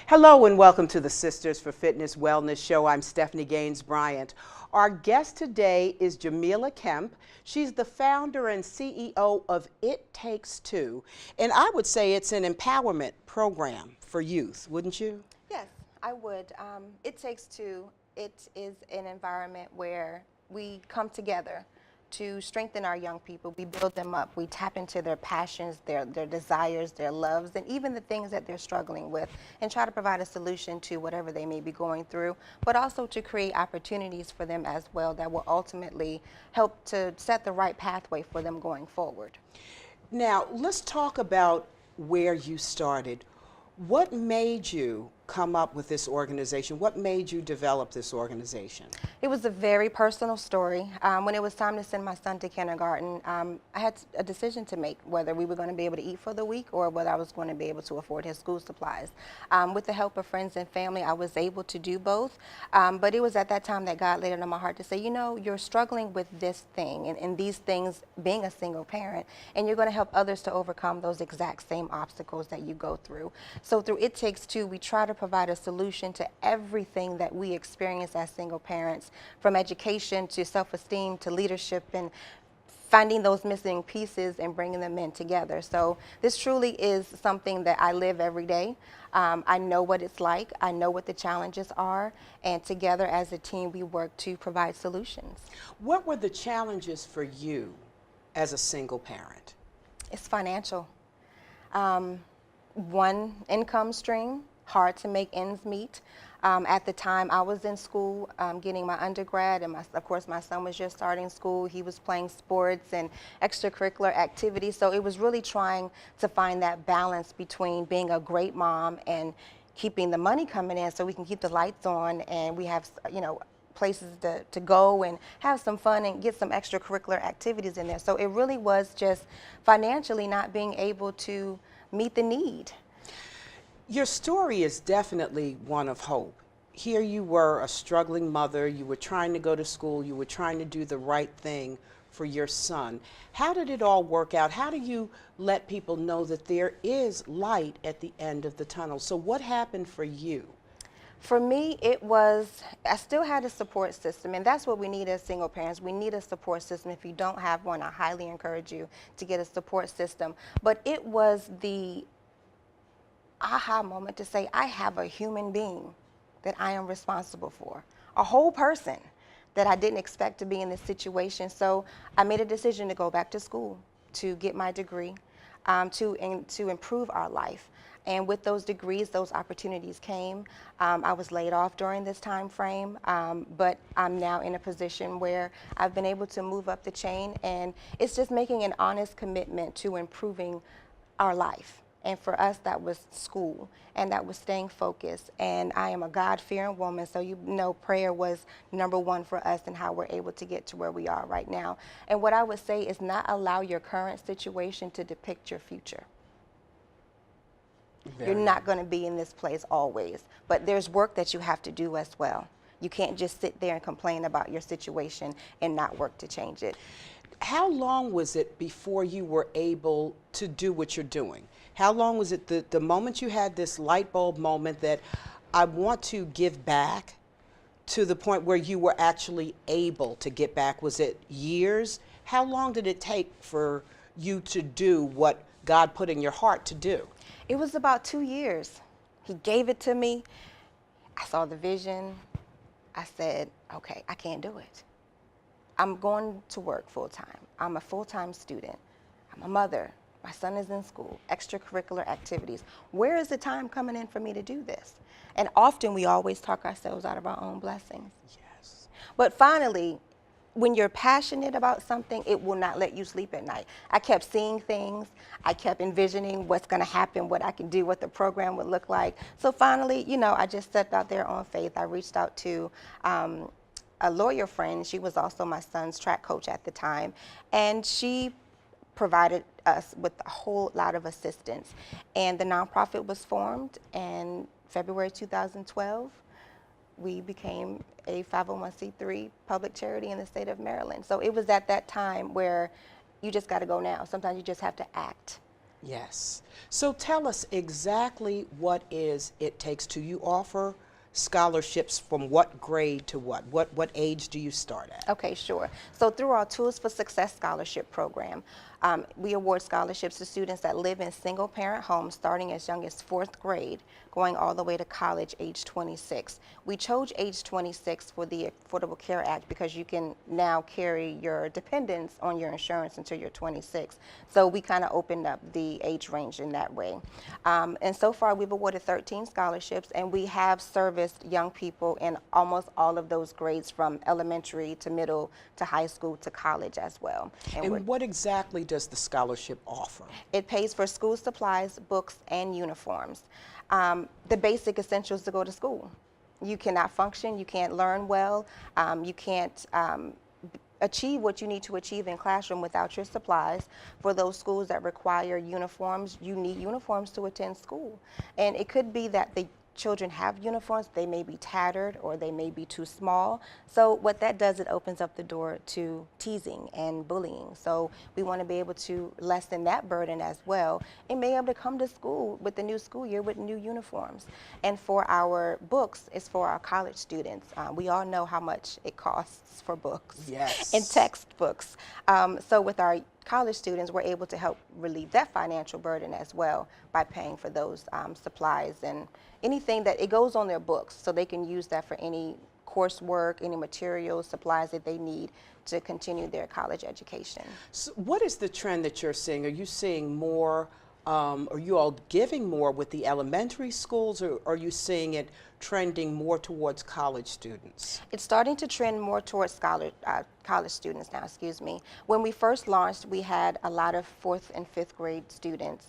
Hello and welcome to the Sisters for Fitness Wellness Show. I'm Stephanie Gaines Bryant. Our guest today is Jaemellah Kemp. She's the founder and CEO of It Takes Two. And I would say it's an empowerment program for youth, wouldn't you? Yes, I would. It Takes Two. It is an environment where we come together to strengthen our young people. We build them up. We tap into their passions, their desires, their loves, and even the things that they're struggling with, and try to provide a solution to whatever they may be going through, but also to create opportunities for them as well that will ultimately help to set the right pathway for them going forward. Now, let's talk about where you started. What made you come up with this organization? What made you develop this organization? It was a very personal story. When it was time to send my son to kindergarten, I had a decision to make whether we were going to be able to eat for the week or whether I was going to be able to afford his school supplies. With the help of friends and family, I was able to do both. But it was at that time that God laid it on my heart to say, you know, you're struggling with this thing and these things being a single parent, and you're going to help others to overcome those exact same obstacles that you go through. So through It Takes Two, we try to provide a solution to everything that we experience as single parents, from education to self-esteem to leadership, and finding those missing pieces and bringing them in together. So this truly is something that I live every day. I know what it's like. I know what the challenges are. And together as a team, we work to provide solutions. What were the challenges for you as a single parent? It's financial. One income stream, hard to make ends meet. At the time I was in school getting my undergrad, and of course my son was just starting school. He was playing sports and extracurricular activities, so it was really trying to find that balance between being a great mom and keeping the money coming in so we can keep the lights on and we have, you know, places to go and have some fun and get some extracurricular activities in there. So it really was just financially not being able to meet the need. Your story is definitely one of hope. Here you were, a struggling mother, you were trying to go to school, you were trying to do the right thing for your son. How did it all work out? How do you let people know that there is light at the end of the tunnel? So what happened for you? For me, it was, I still had a support system, and that's what we need as single parents. We need a support system. If you don't have one, I highly encourage you to get a support system. But it was the aha moment to say, I have a human being that I am responsible for, a whole person that I didn't expect to be in this situation. So I made a decision to go back to school to get my degree, to improve our life. And with those degrees, those opportunities came. I was laid off during this time frame, but I'm now in a position where I've been able to move up the chain, and it's just making an honest commitment to improving our life. And for us, that was school, and that was staying focused. And I am a God-fearing woman, so you know prayer was #1 for us and how we're able to get to where we are right now. And what I would say is not allow your current situation to depict your future. You're not going to be in this place always, but there's work that you have to do as well. You can't just sit there and complain about your situation and not work to change it. How long was it before you were able to do what you're doing? How long was it the moment you had this light bulb moment that I want to give back, to the point where you were actually able to get back? Was it years? How long did it take for you to do what God put in your heart to do? It was about 2 years. He gave it to me. I saw the vision. I said, okay, I can't do it. I'm going to work full time. I'm a full-time student. I'm a mother. My son is in school, extracurricular activities. Where is the time coming in for me to do this? And often we always talk ourselves out of our own blessings. Yes. But finally, when you're passionate about something, it will not let you sleep at night. I kept seeing things. I kept envisioning what's going to happen, what I can do, what the program would look like. So finally, you know, I just stepped out there on faith. I reached out to a lawyer friend. She was also my son's track coach at the time, and she provided us with a whole lot of assistance. And the nonprofit was formed, and February 2012, we became a 501c3 public charity in the state of Maryland. So it was at that time where you just got to go now. Sometimes you just have to act. Yes. So tell us exactly what is it takes to you offer scholarships from what grade to what? What age do you start at? Okay, sure. So through our Tools for Success Scholarship Program, we award scholarships to students that live in single-parent homes starting as young as fourth grade, going all the way to college age 26. We chose age 26 for the Affordable Care Act because you can now carry your dependents on your insurance until you're 26. So we kind of opened up the age range in that way. And so far we've awarded 13 scholarships, and we have serviced young people in almost all of those grades from elementary to middle to high school to college as well. And what exactly does the scholarship offer? It pays for school supplies, books, and uniforms. The basic essentials to go to school. You cannot function, you can't learn well, you can't achieve what you need to achieve in classroom without your supplies. For those schools that require uniforms, you need uniforms to attend school. And it could be that the children have uniforms, they may be tattered or they may be too small. So what that does, it opens up the door to teasing and bullying. So we want to be able to lessen that burden as well and be able to come to school with the new school year with new uniforms. And for our books, it's for our college students. We all know how much it costs for books. Yes. And textbooks. So with our college students, we're able to help relieve that financial burden as well by paying for those supplies and anything that it goes on their books, so they can use that for any coursework, any materials, supplies that they need to continue their college education. So what is the trend that you're seeing? Are you seeing more, are you all giving more with the elementary schools, or are you seeing it trending more towards college students? It's starting to trend more towards college students now, excuse me. When we first launched, we had a lot of fourth and fifth grade students,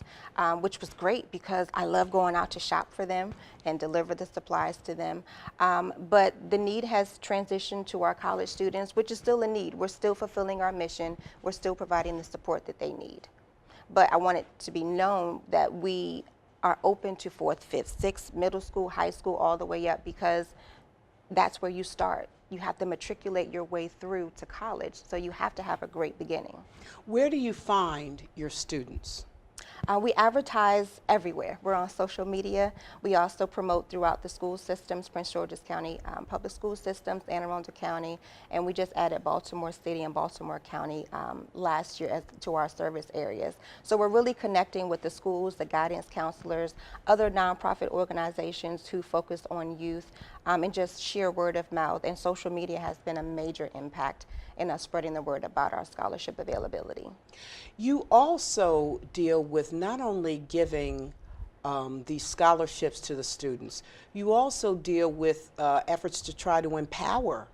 which was great because I love going out to shop for them and deliver the supplies to them. But the need has transitioned to our college students, which is still a need. We're still fulfilling our mission. We're still providing the support that they need. But I want it to be known that we are open to fourth, fifth, sixth, middle school, high school, all the way up, because that's where you start. You have to matriculate your way through to college, so you have to have a great beginning. Where do you find your students? We advertise everywhere. We're on social media. We also promote throughout the school systems, Prince George's County public school systems, Anne Arundel County, and we just added Baltimore City and Baltimore County last year to our service areas. So we're really connecting with the schools, the guidance counselors, other nonprofit organizations who focus on youth, and just sheer word of mouth. And social media has been a major impact in us spreading the word about our scholarship availability. You also deal with not only giving these scholarships to the students, you also deal with efforts to try to empower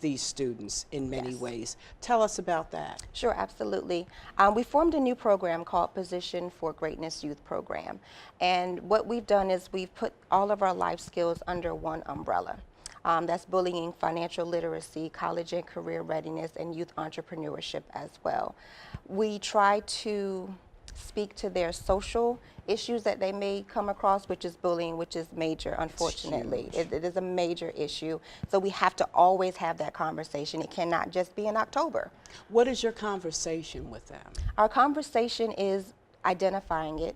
these students in many ways. Tell us about that. Sure, absolutely. We formed a new program called Position for Greatness Youth Program. And what we've done is we've put all of our life skills under one umbrella. That's bullying, financial literacy, college and career readiness, and youth entrepreneurship as well. We try to speak to their social issues that they may come across, which is bullying, which is major, unfortunately. It is a major issue. So we have to always have that conversation. It cannot just be in October. What is your conversation with them? Our conversation is identifying it.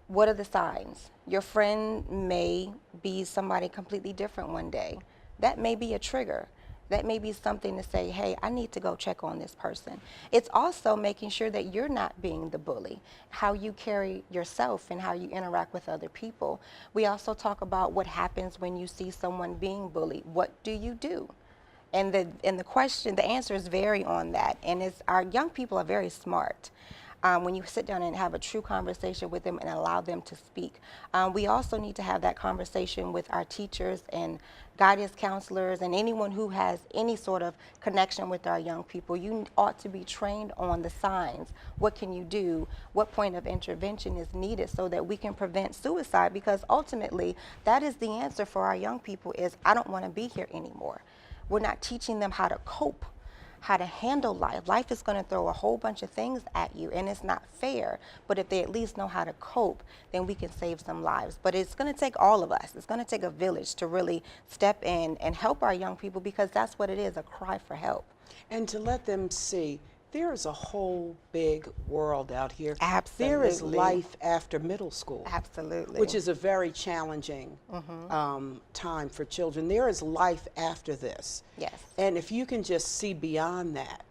What are the signs? Your friend may be somebody completely different one day. That may be a trigger. That may be something to say, hey, I need to go check on this person. It's also making sure that you're not being the bully, how you carry yourself and how you interact with other people. We also talk about what happens when you see someone being bullied. What do you do? And the answers vary on that. And our young people are very smart. When you sit down and have a true conversation with them and allow them to speak. We also need to have that conversation with our teachers and guidance counselors and anyone who has any sort of connection with our young people. You ought to be trained on the signs. What can you do? What point of intervention is needed so that we can prevent suicide? Because ultimately, that is the answer for our young people is, I don't want to be here anymore. We're not teaching them how to cope, how to handle life. Life is going to throw a whole bunch of things at you, and it's not fair. But if they at least know how to cope, then we can save some lives. But it's going to take all of us. It's going to take a village to really step in and help our young people, because that's what it is, a cry for help. And to let them see there is a whole big world out here. There is Absolutely. life after middle school. Absolutely. Which is a very challenging time for children. There is life after this. Yes. And if you can just see beyond that,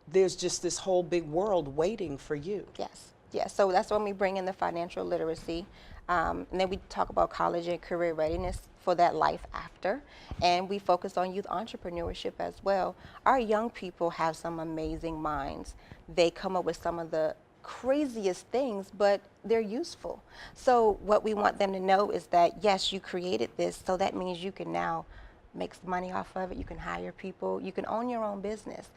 there's just this whole big world waiting for you. Yes. Yes. So that's when we bring in the financial literacy. And then we talk about college and career readiness for that life after. And we focus on youth entrepreneurship as well. Our young people have some amazing minds. They come up with some of the craziest things, but they're useful. So what we want them to know is that, yes, you created this, so that means you can now make some money off of it. You can hire people. You can own your own business.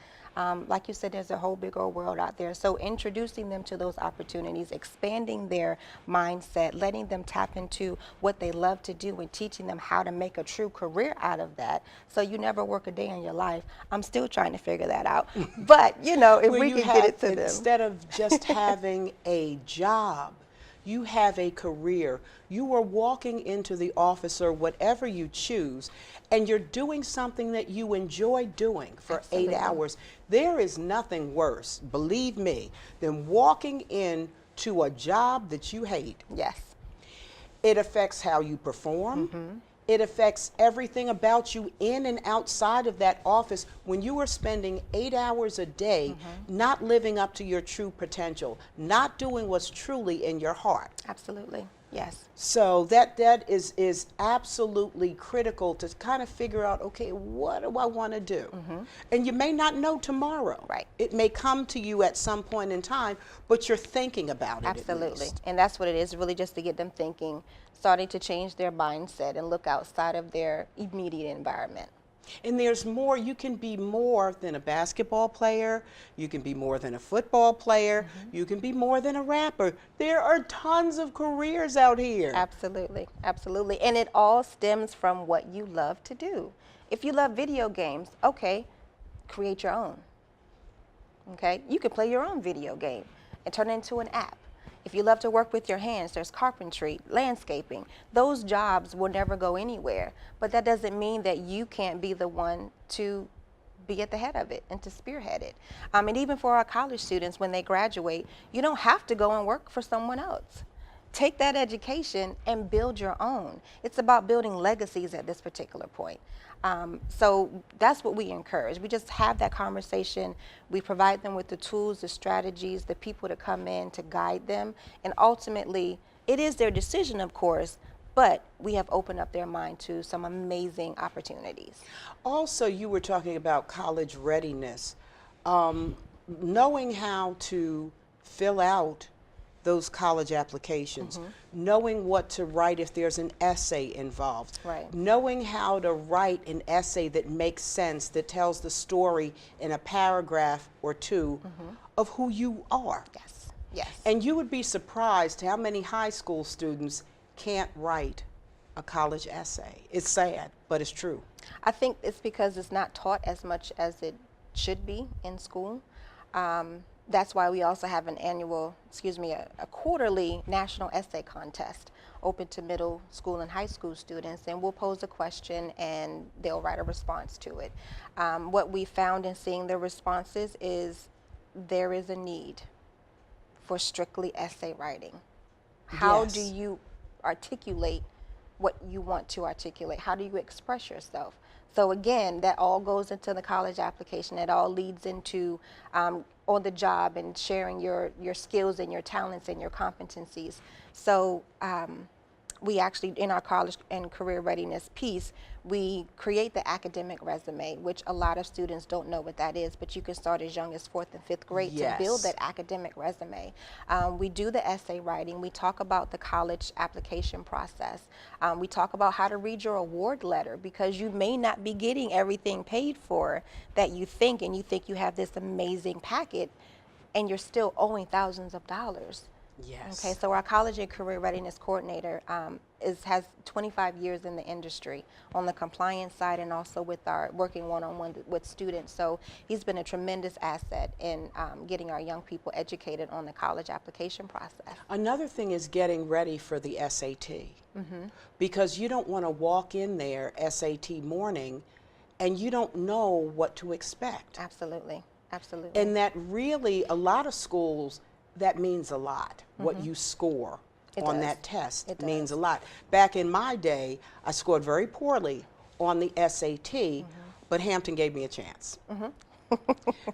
Like you said, there's a whole big old world out there. So introducing them to those opportunities, expanding their mindset, letting them tap into what they love to do, and teaching them how to make a true career out of that. So you never work a day in your life. I'm still trying to figure that out. But, you know, if we can get it to them. Instead of just having a job, you have a career. You are walking into the office or whatever you choose, and you're doing something that you enjoy doing for Absolutely. 8 hours. There is nothing worse, believe me, than walking into a job that you hate. Yes. It affects how you perform. It affects everything about you in and outside of that office when you are spending 8 hours a day not living up to your true potential, not doing what's truly in your heart. Absolutely. Yes. So that is absolutely critical to kind of figure out, okay, what do I want to do? And you may not know tomorrow. Right. It may come to you at some point in time, but you're thinking about it. Absolutely. At least. And that's what it is, really, just to get them thinking, starting to change their mindset and look outside of their immediate environment. And there's more. You can be more than a basketball player. You can be more than a football player. You can be more than a rapper. There are tons of careers out here. Absolutely. Absolutely. And it all stems from what you love to do. If you love video games, okay, create your own. Okay? You can play your own video game and turn it into an app. If you love to work with your hands, there's carpentry, landscaping. Those jobs will never go anywhere. But that doesn't mean that you can't be the one to be at the head of it and to spearhead it. And even for our college students, when they graduate, you don't have to go and work for someone else. Take that education and build your own. It's about building legacies at this particular point. So that's what we encourage. We just have that conversation. We provide them with the tools, the strategies, the people to come in to guide them. And ultimately, it is their decision, of course, but we have opened up their mind to some amazing opportunities. Also, you were talking about college readiness. Knowing how to fill out those college applications, knowing what to write if there's an essay involved, Right. knowing how to write an essay that makes sense, that tells the story in a paragraph or two of who you are. Yes, yes. And you would be surprised how many high school students can't write a college essay. It's sad, but it's true. I think it's because it's not taught as much as it should be in school. That's why we also have an annual, a quarterly national essay contest open to middle school and high school students, and we'll pose a question and they'll write a response to it. What we found in seeing the responses is there is a need for strictly essay writing. How Yes. do you articulate what you want to articulate? How do you express yourself? So again, that all goes into the college application. It all leads into on the job and sharing your skills and your talents and your competencies. So we actually, in our college and career readiness piece, we create the academic resume, which a lot of students don't know what that is, but you can start as young as 4th and 5th grade Yes. to build that academic resume. We do the essay writing. We talk about the college application process. We talk about how to read your award letter, because you may not be getting everything paid for that you think, and you think you have this amazing packet, and you're still owing thousands of dollars. Yes. Okay, so our college and career readiness coordinator has 25 years in the industry on the compliance side, and also with our working one-on-one with students. So he's been a tremendous asset in getting our young people educated on the college application process. Another thing is getting ready for the SAT, because you don't want to walk in there SAT morning and you don't know what to expect. Absolutely. Absolutely. And that really, a lot of schools, that means a lot. What you score It on does. that test It means does. a lot. Back in my day, I scored very poorly on the SAT, but Hampton gave me a chance.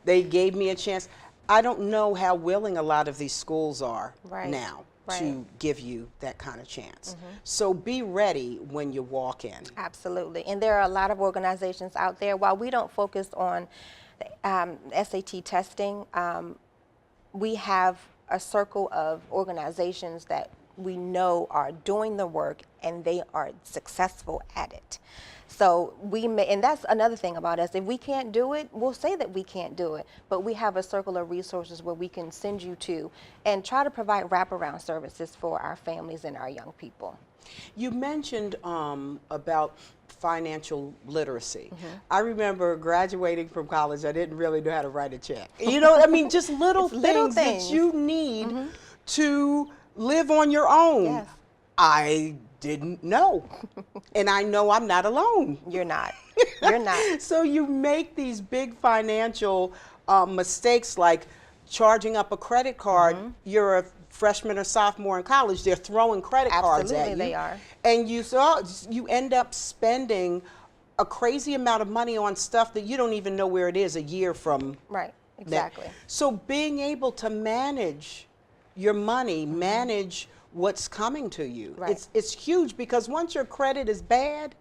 They gave me a chance. I don't know how willing a lot of these schools are Right. now Right. to give you that kind of chance. So be ready when you walk in. Absolutely. And there are a lot of organizations out there. While we don't focus on SAT testing, we have a circle of organizations that we know are doing the work and they are successful at it. So we may, and that's another thing about us. If we can't do it, we'll say that we can't do it. But we have a circle of resources where we can send you to and try to provide wraparound services for our families and our young people. You mentioned about financial literacy. I remember graduating from college, I didn't really know how to write a check. You know, I mean, just little little things that you need to live on your own. Yes. I didn't know. And I know I'm not alone. You're not. You're not. So you make these big financial mistakes like charging up a credit card. You're a freshman or sophomore in college, they're throwing credit cards at you. Absolutely, they are. And you end up spending a crazy amount of money on stuff that you don't even know where it is a year from. Right. that. Exactly. So being able to manage your money, manage what's coming to you, Right. it's huge, because once your credit is bad,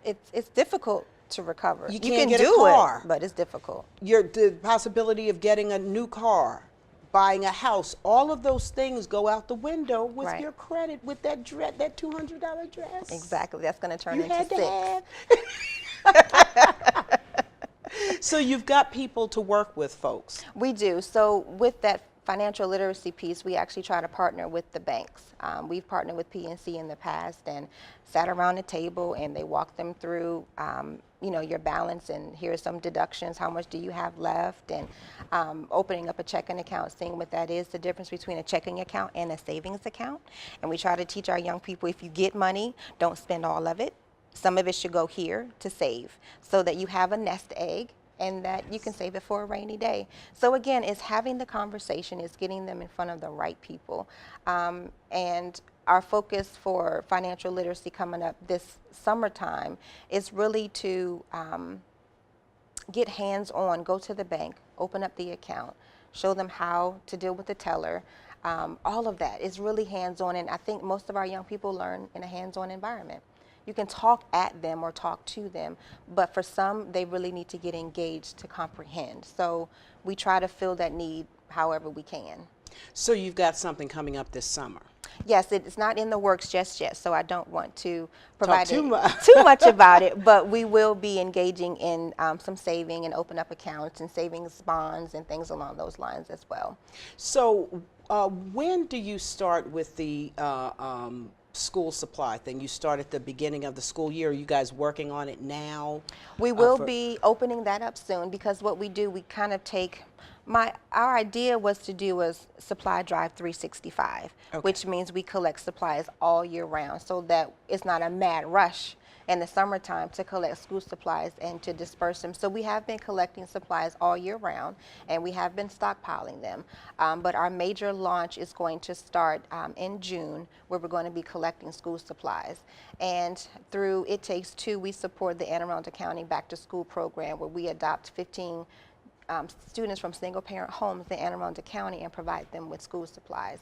It's difficult to recover. You You can't can get a do car. it, but it's difficult. the possibility of getting a new car, buying a house, all of those things go out the window with Right. your credit, with that dress, that $200 dress. Exactly. That's going to turn You into had to 6. have. So you've got people to work with, folks. We do. So with that financial literacy piece, we actually try to partner with the banks. We've partnered with PNC in the past and sat around the table and they walk them through, your balance, and here's some deductions, how much do you have left, and opening up a checking account, seeing what that is, the difference between a checking account and a savings account. And we try to teach our young people, if you get money, don't spend all of it. Some of it should go here to save so that you have a nest egg and that you can save it for a rainy day. So again, it's having the conversation, it's getting them in front of the right people. And our focus for financial literacy coming up this summertime is really to get hands-on, go to the bank, open up the account, show them how to deal with the teller. All of that is really hands-on, and I think most of our young people learn in a hands-on environment. You can talk at them or talk to them, but for some, they really need to get engaged to comprehend. So we try to fill that need however we can. So you've got something coming up this summer. Yes, it's not in the works just yet, so I don't want to provide too too much about it, but we will be engaging in some saving and open up accounts and savings bonds and things along those lines as well. So when do you start with the school supply thing? You start at the beginning of the school year. Are you guys working on it now? We will be opening that up soon, because what we do, we kind of take, our idea was to do a supply drive 365, which means we collect supplies all year round so that it's not a mad rush in the summertime to collect school supplies and to disperse them. So we have been collecting supplies all year round, and we have been stockpiling them. But our major launch is going to start in June, where we're going to be collecting school supplies. And through It Takes Two, we support the Anne Arundel County Back to School program, where we adopt 15 students from single-parent homes in Anne Arundel County and provide them with school supplies.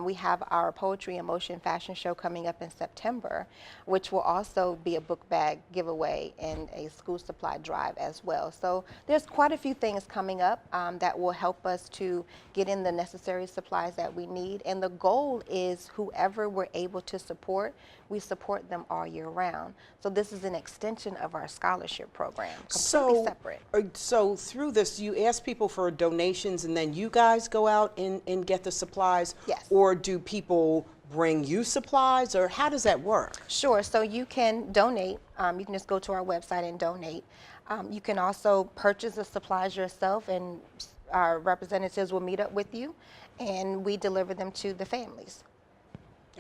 We have our Poetry in Motion fashion show coming up in September, which will also be a book bag giveaway and a school supply drive as well. So there's quite a few things coming up that will help us to get in the necessary supplies that we need. And the goal is whoever we're able to support, we support them all year round. So this is an extension of our scholarship program, completely separate. So through this, you ask people for donations and then you guys go out and get the supplies? Yes. Or do people bring you supplies, or how does that work? Sure. So you can donate. You can just go to our website and donate. You can also purchase the supplies yourself, and our representatives will meet up with you, and we deliver them to the families.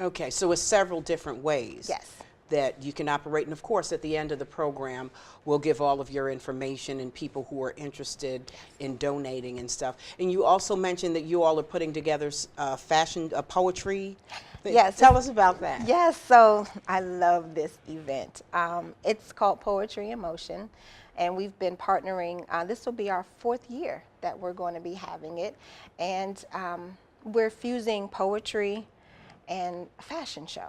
Okay, so it's several different ways. Yes. that you can operate. And of course, at the end of the program, we'll give all of your information and people who are interested in donating and stuff. And you also mentioned that you all are putting together fashion, poetry. Yes. Tell us about that. Yes, so I love this event. It's called Poetry in Motion, and we've been partnering. This will be our 4th year that we're going to be having it, and we're fusing poetry and a fashion show.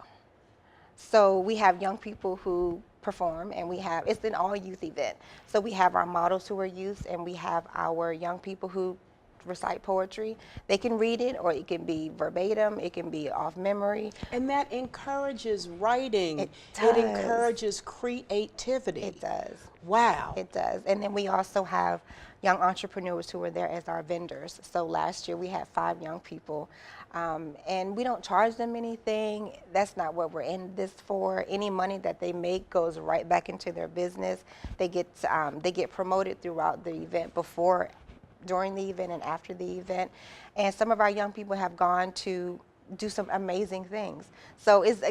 So we have young people who perform, and it's an all-youth event. So we have our models who are youth, and we have our young people who recite poetry. They can read it, or it can be verbatim, it can be off memory. And that encourages writing. It does. It encourages creativity. It does. Wow. It does. And then we also have young entrepreneurs who are there as our vendors. So last year we had 5 young people, and we don't charge them anything. That's not what we're in this for. Any money that they make goes right back into their business. They get promoted throughout the event, during the event, and after the event. And some of our young people have gone to do some amazing things. So it's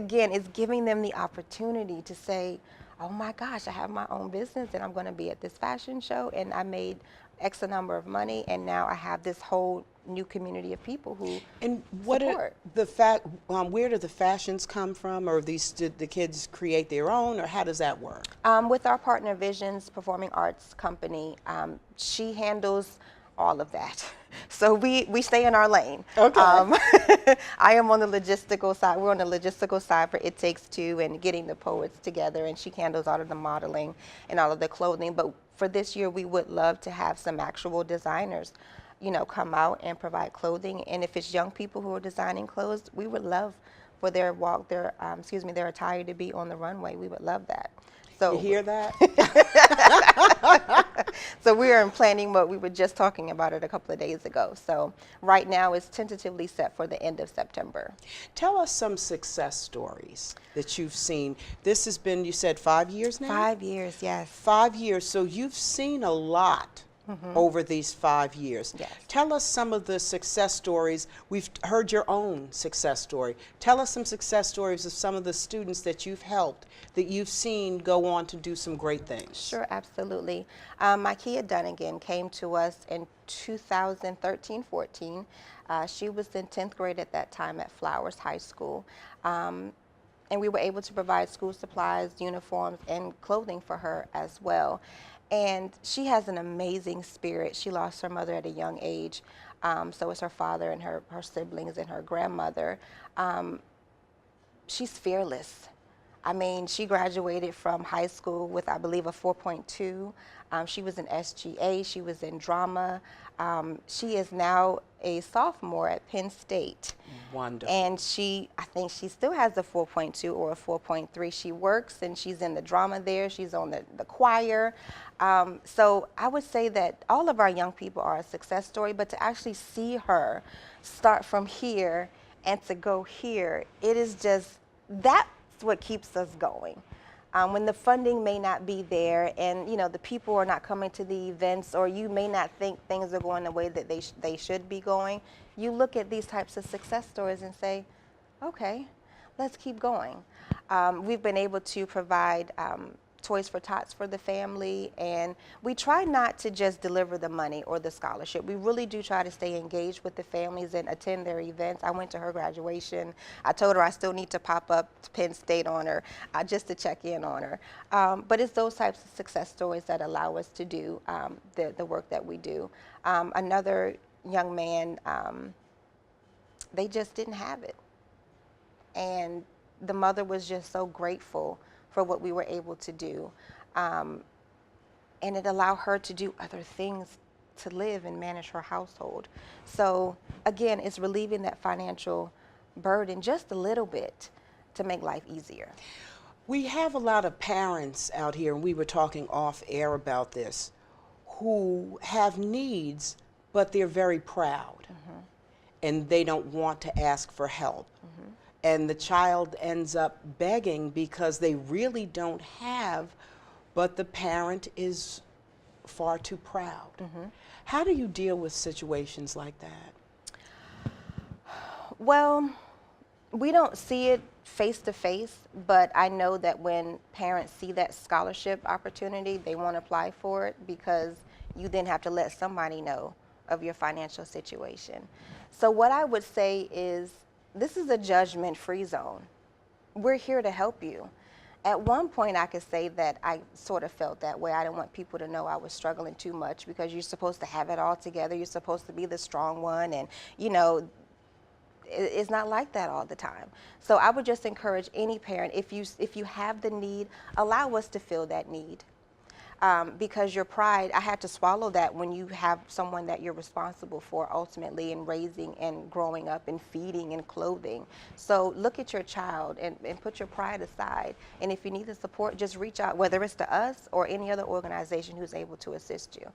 giving them the opportunity to say, oh my gosh, I have my own business and I'm going to be at this fashion show, and I made X number of money, and now I have this whole new community of people who what support. Where do the fashions come from, or did the kids create their own, or how does that work? With our partner Visions Performing Arts Company, she handles all of that. So we stay in our lane. Okay. I am on the logistical side. We're on the logistical side for It Takes Two and getting the poets together, and she handles all of the modeling and all of the clothing. But for this year, we would love to have some actual designers, come out and provide clothing. And if it's young people who are designing clothes, we would love for their attire to be on the runway. We would love that. So you hear that? So we are in planning mode. We were just talking about it a couple of days ago. So right now it's tentatively set for the end of September. Tell us some success stories that you've seen. This has been, you said, 5 years now? 5 years, yes. 5 years. So you've seen a lot over these 5 years. Yes. Tell us some of the success stories. We've heard your own success story. Tell us some success stories of some of the students that you've helped, that you've seen go on to do some great things. Sure, absolutely. Micaiah Dunnigan came to us in 2013-14. She was in 10th grade at that time at Flowers High School. And we were able to provide school supplies, uniforms, and clothing for her as well. And she has an amazing spirit. She lost her mother at a young age. So it's her father and her siblings and her grandmother. She's fearless. I mean, she graduated from high school with, I believe, a 4.2. She was in SGA. She was in drama. She is now a sophomore at Penn State. Wonderful. And I think she still has a 4.2 or a 4.3. She works, and she's in the drama there. She's on the choir. So I would say that all of our young people are a success story, but to actually see her start from here and to go here, it is just, that's what keeps us going. When the funding may not be there, and the people are not coming to the events, or you may not think things are going the way that they should be going, you look at these types of success stories and say, okay, let's keep going. We've been able to provide Toys for Tots for the family, and we try not to just deliver the money or the scholarship. We really do try to stay engaged with the families and attend their events. I went to her graduation. I told her I still need to pop up to Penn State on her just to check in on her. But it's those types of success stories that allow us to do the work that we do. Another young man, they just didn't have it. And the mother was just so grateful for what we were able to do. And it allowed her to do other things to live and manage her household. So again, it's relieving that financial burden just a little bit to make life easier. We have a lot of parents out here, and we were talking off air about this, who have needs, but they're very proud, and they don't want to ask for help. And the child ends up begging because they really don't have, but the parent is far too proud. How do you deal with situations like that? Well, We don't see it face to face, but I know that when parents see that scholarship opportunity, they want to apply for it because you then have to let somebody know of your financial situation. So what I would say is this is a judgment-free zone. We're here to help you. At one point, I could say that I sort of felt that way. I didn't want people to know I was struggling too much because you're supposed to have it all together. You're supposed to be the strong one, and you know, it's not like that all the time. So I would just encourage any parent, if you have the need, allow us to fill that need. Because your pride, I had to swallow that when you have someone that you're responsible for ultimately in raising and growing up and feeding and clothing. So look at your child and put your pride aside. And if you need the support, just reach out, whether it's to us or any other organization who's able to assist you.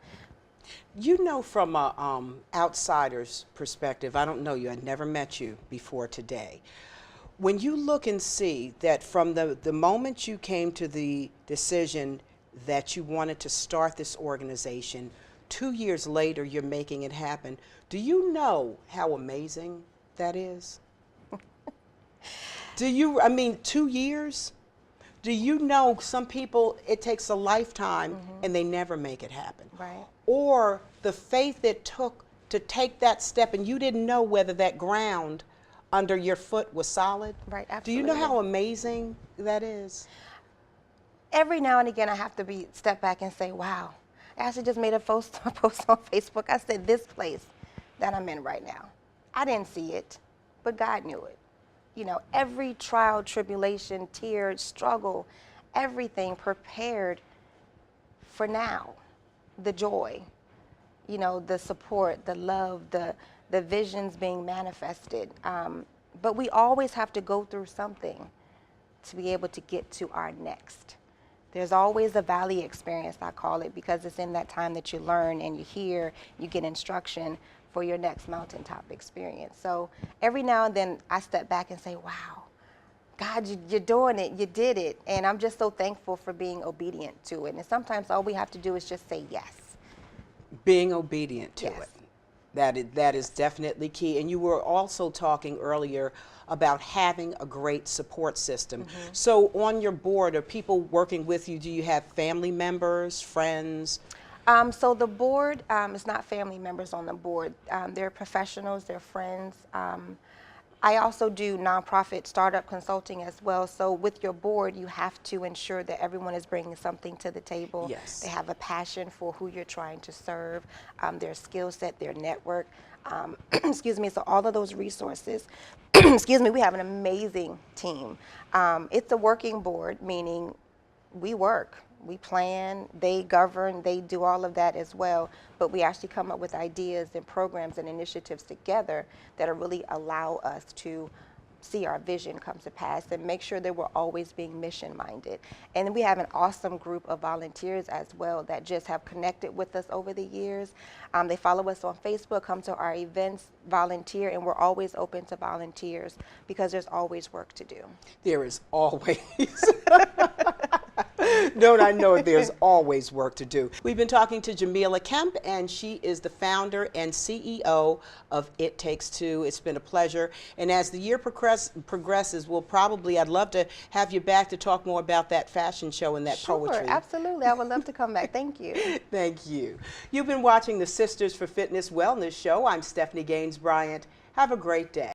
You know, from a outsider's perspective, I don't know you, I never met you before today. When you look and see that from the moment you came to the decision that you wanted to start this organization, 2 years later you're making it happen, do you know how amazing that is? Do you, I mean, 2 years? Do you know some people, it takes a lifetime and they never make it happen? Right. Or the faith it took to take that step and you didn't know whether that ground under your foot was solid? Right, absolutely. Do you know how amazing that is? Every now and again, I have to step back and say, wow. I actually just made a post on Facebook. I said, this place that I'm in right now, I didn't see it, but God knew it. You know, every trial, tribulation, tear, struggle, everything prepared for now. The joy, you know, the support, the love, the visions being manifested. But we always have to go through something to be able to get to our next. There's always a valley experience, I call it, because it's in that time that you learn and you hear, you get instruction for your next mountaintop experience. So every now and then I step back and say, wow, God, you're doing it, you did it. And I'm just so thankful for being obedient to it. And sometimes all we have to do is just say yes. Being obedient to Yes. it. That is definitely key. And you were also talking earlier about having a great support system. So on your board, are people working with you? Do you have family members, friends? So the board is not family members on the board. They're professionals, they're friends. I also do nonprofit startup consulting as well. So with your board, you have to ensure that everyone is bringing something to the table. Yes. They have a passion for who you're trying to serve, their skill set, their network. Excuse me, so all of those resources, excuse me, we have an amazing team. It's a working board, meaning we work. We plan, they govern, they do all of that as well, but we actually come up with ideas and programs and initiatives together that really allow us to see our vision come to pass and make sure that we're always being mission minded. And we have an awesome group of volunteers as well that just have connected with us over the years. They follow us on Facebook, come to our events, volunteer, and we're always open to volunteers because there's always work to do. There is always. Don't I know there's always work to do. We've been talking to Jaemellah Kemp, and she is the founder and CEO of It Takes Two. It's been a pleasure. And as the year progresses, I'd love to have you back to talk more about that fashion show and that poetry. Sure, absolutely. I would love to come back. Thank you. Thank you. You've been watching the Sisters for Fitness Wellness Show. I'm Stephanie Gaines Bryant. Have a great day.